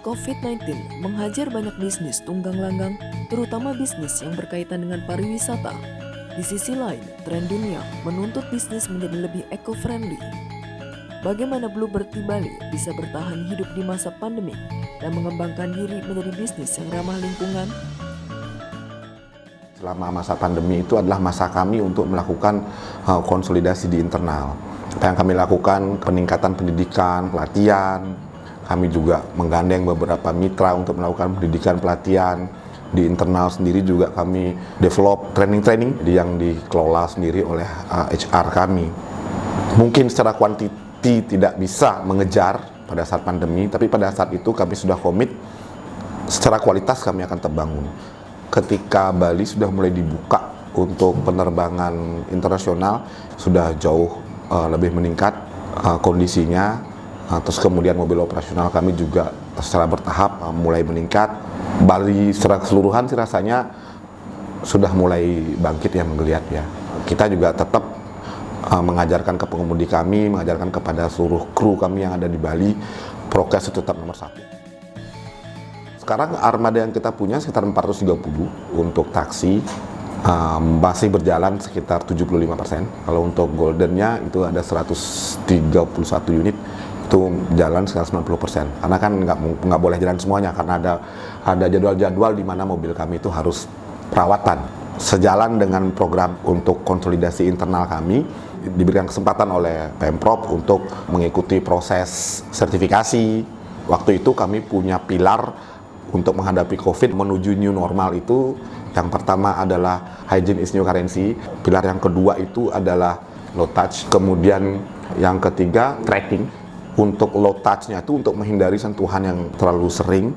COVID-19 menghajar banyak bisnis tunggang langgang, terutama bisnis yang berkaitan dengan pariwisata. Di sisi lain, tren dunia menuntut bisnis menjadi lebih eco-friendly. Bagaimana Bluebird di Bali bisa bertahan hidup di masa pandemi dan mengembangkan diri menjadi bisnis yang ramah lingkungan? Selama masa pandemi itu adalah masa kami untuk melakukan konsolidasi di internal. Apa yang kami lakukan, peningkatan pendidikan, pelatihan. Kami juga menggandeng beberapa mitra untuk melakukan pendidikan pelatihan. Di internal sendiri juga kami develop training-training yang dikelola sendiri oleh HR kami. Mungkin secara kuantiti tidak bisa mengejar pada saat pandemi, tapi pada saat itu kami sudah komit secara kualitas kami akan terbangun. Ketika Bali sudah mulai dibuka untuk penerbangan internasional, sudah jauh lebih meningkat kondisinya. Terus kemudian mobil operasional kami juga secara bertahap mulai meningkat. Bali secara keseluruhan sih rasanya sudah mulai bangkit ya, menggeliat ya. Kita juga tetap mengajarkan ke pengemudi kami, mengajarkan kepada seluruh kru kami yang ada di Bali, prokes itu tetap nomor satu. Sekarang armada yang kita punya sekitar 430 untuk taksi, masih berjalan sekitar 75%. Kalau untuk goldennya itu ada 131 unit, itu jalan sekitar 90%. Karena kan nggak boleh jalan semuanya, karena ada jadwal-jadwal di mana mobil kami itu harus perawatan. Sejalan dengan program untuk konsolidasi internal kami, diberikan kesempatan oleh Pemprov untuk mengikuti proses sertifikasi. Waktu itu kami punya pilar untuk menghadapi COVID menuju new normal itu. Yang pertama adalah hygiene is new currency. Pilar yang kedua itu adalah low touch. Kemudian yang ketiga tracking. Untuk low touch-nya itu untuk menghindari sentuhan yang terlalu sering.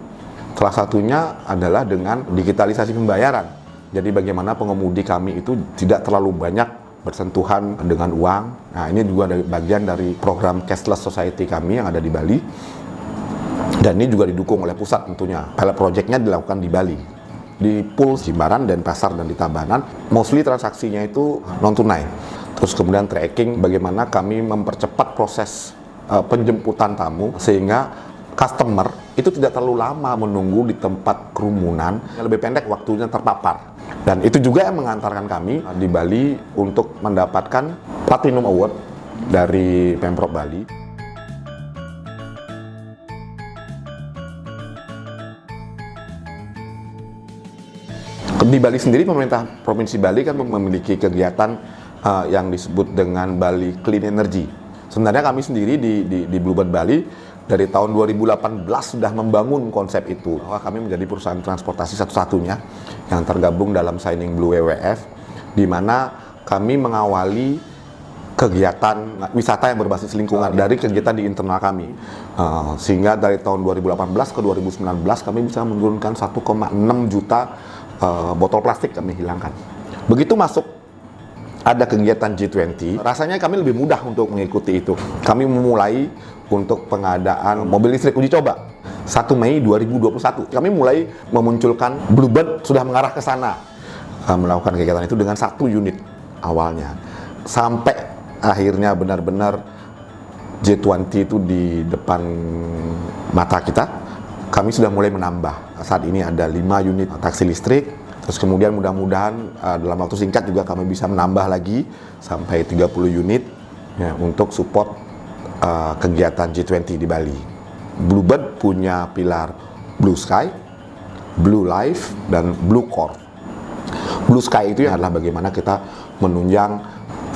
Salah satunya adalah dengan digitalisasi pembayaran. Jadi bagaimana pengemudi kami itu tidak terlalu banyak bersentuhan dengan uang. Nah, ini juga bagian dari program Cashless Society kami yang ada di Bali. Dan ini juga didukung oleh pusat tentunya. Pilot project-nya dilakukan di Bali. Di Pool, Jimbaran, Denpasar, dan di Tabanan. Mostly transaksinya itu non-tunai. Terus kemudian tracking bagaimana kami mempercepat proses penjemputan tamu sehingga customer itu tidak terlalu lama menunggu di tempat kerumunan, yang lebih pendek waktunya terpapar. Dan itu juga yang mengantarkan kami di Bali untuk mendapatkan Platinum Award dari Pemprov Bali. Di Bali sendiri, pemerintah Provinsi Bali kan memiliki kegiatan yang disebut dengan Bali Clean Energy. Sebenarnya kami sendiri di Bluebird Bali dari tahun 2018 sudah membangun konsep itu. Bahwa kami menjadi perusahaan transportasi satu-satunya yang tergabung dalam Signing Blue WWF, di mana kami mengawali kegiatan wisata yang berbasis lingkungan dari kegiatan di internal kami. Sehingga dari tahun 2018 ke 2019 kami bisa menurunkan 1,6 juta botol plastik kami hilangkan. Begitu masuk ada kegiatan G20, rasanya kami lebih mudah untuk mengikuti itu. Kami memulai untuk pengadaan mobil listrik uji coba 1 Mei 2021. Kami mulai memunculkan Bluebird sudah mengarah ke sana, melakukan kegiatan itu dengan 1 unit awalnya. Sampai akhirnya benar-benar G20 itu di depan mata kita, kami sudah mulai menambah. Saat ini ada 5 unit taksi listrik. Terus kemudian mudah-mudahan dalam waktu singkat juga kami bisa menambah lagi sampai 30 unit ya, untuk support kegiatan G20 di Bali. Bluebird punya pilar Blue Sky, Blue Life, dan Blue Core. Blue Sky itu adalah bagaimana kita menunjang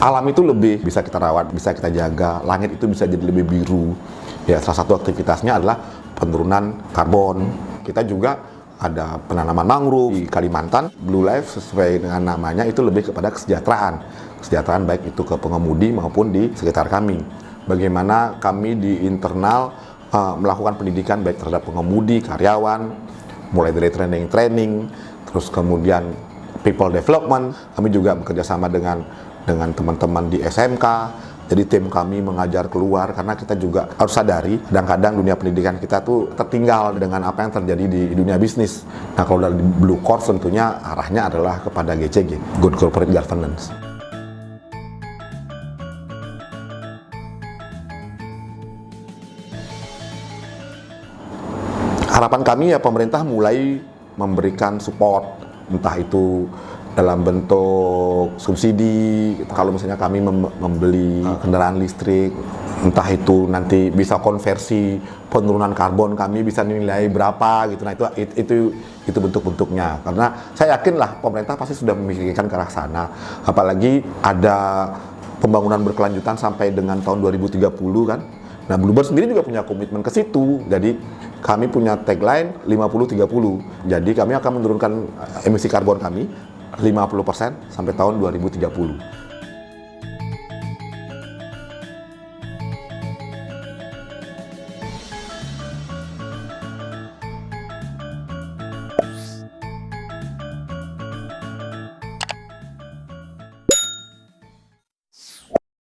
alam itu lebih bisa kita rawat, bisa kita jaga, langit itu bisa jadi lebih biru. Ya, salah satu aktivitasnya adalah penurunan karbon. Kita juga ada penanaman mangrove di Kalimantan. Blue Life sesuai dengan namanya itu lebih kepada kesejahteraan. Kesejahteraan baik itu ke pengemudi maupun di sekitar kami. Bagaimana kami di internal melakukan pendidikan baik terhadap pengemudi, karyawan, mulai dari training, terus kemudian people development. Kami juga bekerja sama dengan teman-teman di SMK. Jadi tim kami mengajar keluar, karena kita juga harus sadari kadang-kadang dunia pendidikan kita tuh tertinggal dengan apa yang terjadi di dunia bisnis. Nah, kalau dari Blue Core tentunya arahnya adalah kepada GCG, Good Corporate Governance. harapan kami ya pemerintah mulai memberikan support, entah itu dalam bentuk subsidi, kalau misalnya kami membeli kendaraan listrik, entah itu nanti bisa konversi penurunan karbon kami bisa nilai berapa gitu. Nah itu bentuk-bentuknya. Karena saya yakin lah pemerintah pasti sudah memikirkan ke arah sana. Apalagi ada pembangunan berkelanjutan sampai dengan tahun 2030 kan. Nah, Bluebird sendiri juga punya komitmen ke situ. Jadi kami punya tagline 50-30. Jadi kami akan menurunkan emisi karbon kami 50% sampai tahun 2030.